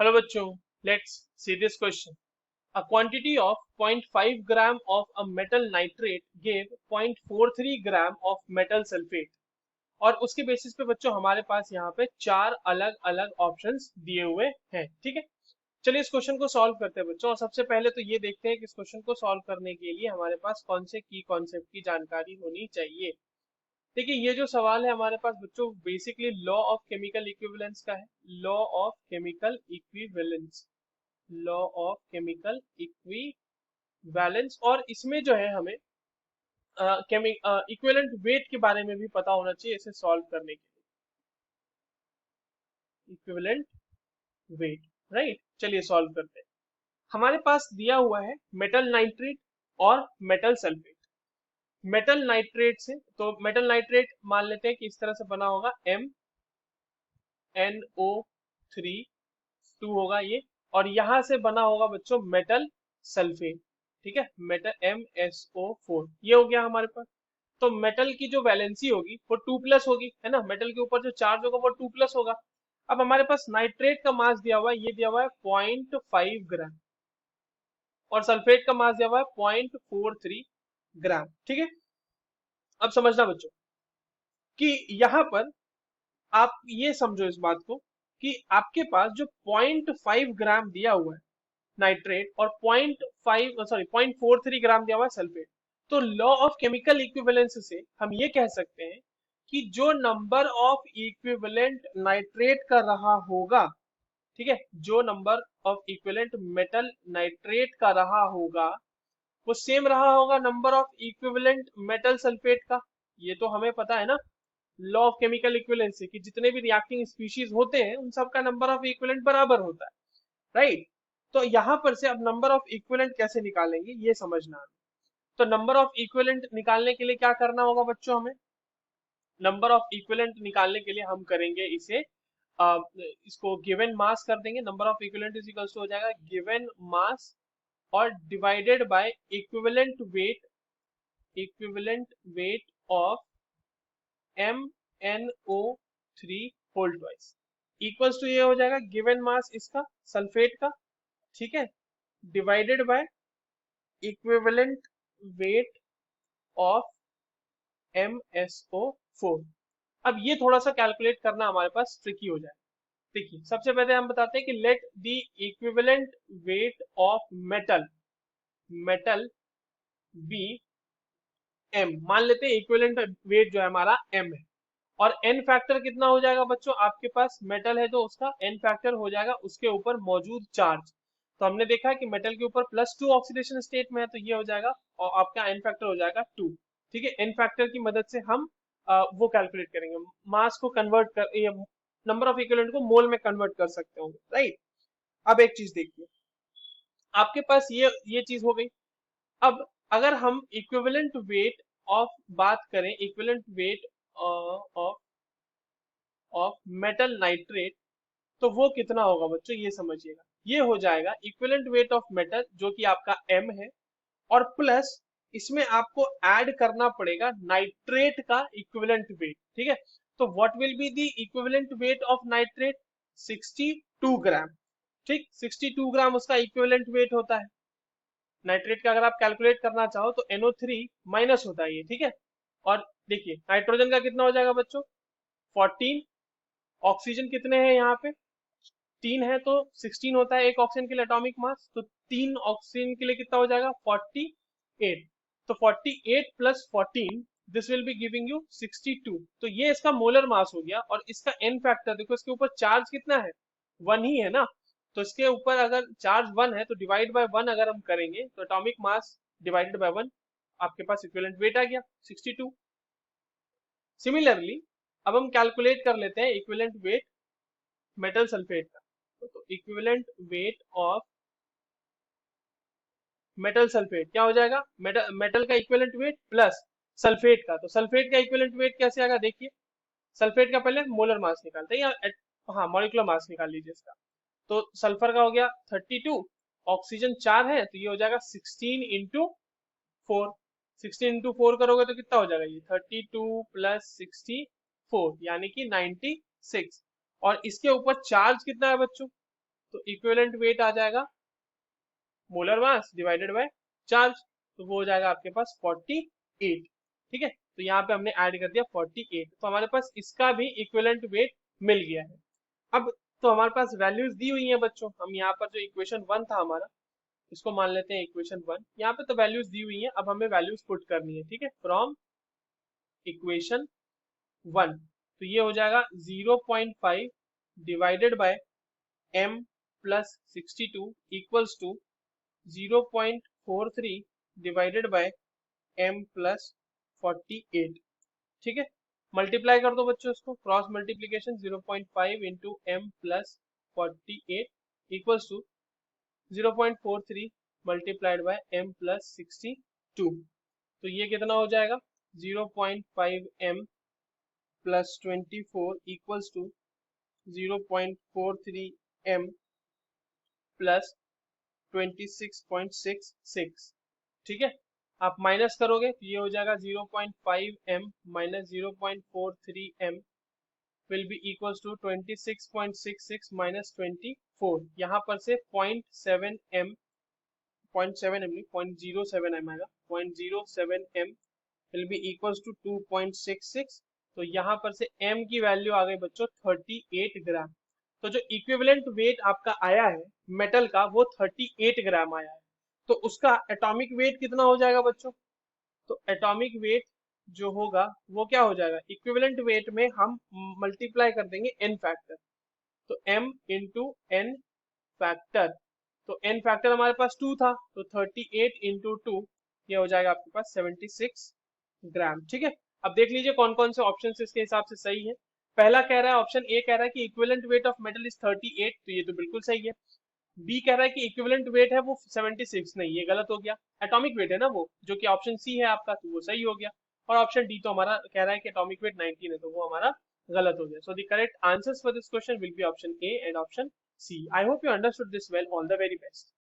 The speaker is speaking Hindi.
हेलो बच्चों, let's see this question. A quantity of 0.5 gram of a metal nitrate gave 0.43 gram of metal sulfate. और उसके बेसिस पे बच्चों हमारे पास यहाँ पे चार अलग अलग ऑप्शंस दिए हुए हैं. ठीक है, चलिए इस क्वेश्चन को सॉल्व करते हैं बच्चों. और सबसे पहले तो ये देखते हैं कि इस क्वेश्चन को सॉल्व करने के लिए हमारे पास कौन से की कॉन्सेप्ट की जानकारी होनी चाहिए. देखिए, ये जो सवाल है हमारे पास बच्चों basically law of chemical equivalence का है. Law of chemical equivalence, law of chemical equivalence. और इसमें जो है हमें इक्विवेलेंट वेट के बारे में भी पता होना चाहिए इसे सॉल्व करने के लिए. Equivalent weight, right. चलिए सॉल्व करते हैं. हमारे पास दिया हुआ है मेटल नाइट्रेट और मेटल सल्फेट. मेटल नाइट्रेट से तो मेटल नाइट्रेट मान लेते हैं कि इस तरह से बना होगा MnO3 2 होगा ये. और यहां से बना होगा बच्चों मेटल सल्फेट. ठीक है, मेटल MsO4 ये हो गया हमारे पास. तो मेटल की जो वैलेंसी होगी वो 2 प्लस होगी, है ना. मेटल के ऊपर जो चार्ज होगा वो 2 प्लस होगा. अब हमारे पास नाइट्रेट का मास दिया हुआ है, ये दिया हुआ है 0.5 ग्राम. और सल्फेट का मास दिया हुआ है 0.43 ग्राम. ठीक है, अब समझना बच्चों कि यहाँ पर आप ये समझो इस बात को कि आपके पास जो 0.5 ग्राम दिया हुआ है नाइट्रेट और 0.43 ग्राम दिया हुआ है सल्फेट. तो लॉ ऑफ केमिकल इक्विवेलेंस से हम ये कह सकते हैं कि जो नंबर ऑफ इक्विवेलेंट नाइट्रेट का रहा होगा, ठीक है, जो number of equivalent metal nitrate का रहा होगा वो सेम रहा होगा number of equivalent metal sulphate का. ये तो हमें पता है ना लॉ ऑफ केमिकल इक्विवेलेंस से कि जितने भी रिएक्टिंग स्पीशीज होते हैं उन सबका नंबर ऑफ इक्विवेलेंट बराबर होता है, राइट. तो यहां पर से अब नंबर ऑफ इक्विवेलेंट कैसे निकालेंगे ये समझना है. तो नंबर ऑफ इक्विवेलेंट निकालने के लिए क्या करना होगा बच्चों हमें. नंबर ऑफ इक्विवेलेंट निकालने के लिए हम करेंगे इसे इसको गिवन मास कर देंगे. Number of equivalent is equals to हो जाएगा गिवन मास और divided by equivalent weight, equivalent weight of MnO3 whole twice equals to ये हो जाएगा गिवन मास इसका सल्फेट का, ठीक है, divided by equivalent weight of MsO4. अब ये थोड़ा सा कैलकुलेट करना हमारे पास ट्रिकी हो जाए. देखिए, सबसे पहले हम बताते हैं कि let the equivalent weight of metal, metal be M. मान लेते हैं इक्विवेलेंट वेट जो है हमारा M है. और n फैक्टर कितना हो जाएगा बच्चों, आपके पास मेटल है तो उसका n फैक्टर हो जाएगा उसके ऊपर मौजूद चार्ज. तो हमने देखा है कि मेटल के ऊपर +2 ऑक्सीडेशन स्टेट में है तो ये हो जाएगा और आपका n फैक्टर हो जाएगा 2. ठीक है, n फैक्टर की मदद से हम वो कैलकुलेट करेंगे, मास को कन्वर्ट कर ये नंबर ऑफ इक्विवेलेंट को मोल में कन्वर्ट कर सकते होंगे, राइट. अब एक चीज देखिए, आपके पास ये चीज हो गई. अब अगर हम इक्विवेलेंट वेट ऑफ बात करें, equivalent weight of of metal nitrate, तो वो कितना होगा बच्चों ये समझिएगा. ये हो जाएगा इक्विवेलेंट वेट ऑफ मेटल जो कि आपका M है और प्लस इसमें आपको ऐड करना पड़ेगा नाइट्रेट का इक्विवेलेंट वेट. ठीक है, तो what will be the equivalent weight of nitrate, 62 ग्राम. ठीक, 62 ग्राम उसका इक्विवेलेंट वेट होता है. नाइट्रेट का अगर आप कैलकुलेट करना चाहो तो NO3 माइनस होता है ये, ठीक है. और देखिए नाइट्रोजन का कितना हो जाएगा बच्चों, 14. ऑक्सीजन कितने हैं यहाँ पे, 3 है तो 16 होता है एक ऑक्सीजन के लिए एटॉमिक मास. तो 3 ऑक्सीजन के लिए कितना हो जाएगा, 48. तो 48 plus 14 this will be giving you 62. तो ये इसका मोलर मास हो गया. और इसका n फैक्टर देखो, इसके ऊपर चार्ज कितना है, 1 ही है ना. तो इसके ऊपर अगर चार्ज 1 है तो डिवाइड बाय 1 अगर हम करेंगे तो एटॉमिक मास डिवाइडेड बाय 1 आपके पास इक्विवेलेंट वेट आ गया 62. सिमिलरली अब हम कैलकुलेट कर लेते हैं इक्विवेलेंट वेट मेटल सल्फेट का. तो equivalent weight of metal sulphate क्या हो जाएगा, मेटल का इक्विवेलेंट वेट प्लस सल्फेट का. तो सल्फेट का इक्विवेलेंट वेट कैसे आएगा देखिए, सल्फेट का पहले मोलर मास निकालते हैं या हाँ मॉलिक्यूलर मास निकाल लीजिए इसका. तो सल्फर का हो गया 32, ऑक्सीजन 4 है तो ये हो जाएगा 16 इंटू 4. 16 इंटू 4 करोगे तो कितना हो जाएगा ये 32 प्लस 64 यानी कि 96. और इसके ऊपर चार्ज कितना है बच्चों, तो इक्विवेलेंट वेट आ जाएगा molar mass divided by charge, तो वो हो जाएगा आपके पास 48। ठीक है, तो यहाँ पे हमने ऐड कर दिया 48, तो हमारे पास इसका भी इक्विवेलेंट वेट मिल गया है। अब तो हमारे पास वैल्यूज दी हुई हैं बच्चों, हम यहाँ पर जो इक्वेशन 1 था हमारा, इसको मान लेते हैं इक्वेशन 1। यहाँ पे तो वैल्यूज दी हुई हैं, अब हमें वैल्यूज पुट करनी है। ठीक है, फ्रॉम इक्वेशन 1, तो ये हो जाएगा 0.5 divided by m plus 62 equals to 0.43 divided by m plus 48। ठीक है, मल्टीप्लाई कर दो बच्चों इसको, cross multiplication 0.5 into m plus 48 equals to 0.43 multiplied by m plus 62, तो ये कितना हो जाएगा 0.5 m plus 24 equals to 0.43 m plus 26.66। ठीक है, आप माइनस करोगे तो ये हो जाएगा 0.5 m minus 0.43 m will be equals to 26.66 minus 24। यहाँ पर से 0.7 m, 0.7 m नहीं 0.07 m आएगा, 0.07 m will be equals to 2.66। तो यहाँ पर से m की वैल्यू आ गई बच्चों 38 ग्राम। तो जो इक्विवेलेंट वेट आपका आया है मेटल का वो 38 ग्राम आया है, तो उसका एटॉमिक वेट कितना हो जाएगा बच्चों? तो एटॉमिक वेट जो होगा वो क्या हो जाएगा, इक्विवेलेंट वेट में हम मल्टीप्लाई कर देंगे n फैक्टर, तो m इंटू n फैक्टर, तो n फैक्टर हमारे पास 2 था, तो 38 इंटू 2 ये हो जाएगा आपके पास 76 ग्राम। ठीक है, अब देख लीजिए कौन कौन से ऑप्शन इसके हिसाब से सही है। पहला कह रहा है, ऑप्शन ए कह रहा है कि equivalent weight of metal is 38, तो ये तो बिल्कुल सही है। बी कह रहा है कि इक्विवेलेंट वेट है वो 76, नहीं ये गलत हो गया, एटॉमिक वेट है ना वो, जो कि ऑप्शन सी है आपका, तो वो सही हो गया। और ऑप्शन डी तो हमारा कह रहा है कि एटॉमिक वेट 19 है, तो वो हमारा गलत हो गया। So the correct answers for this question will be option A and option C. I hope you understood this well, all the very best.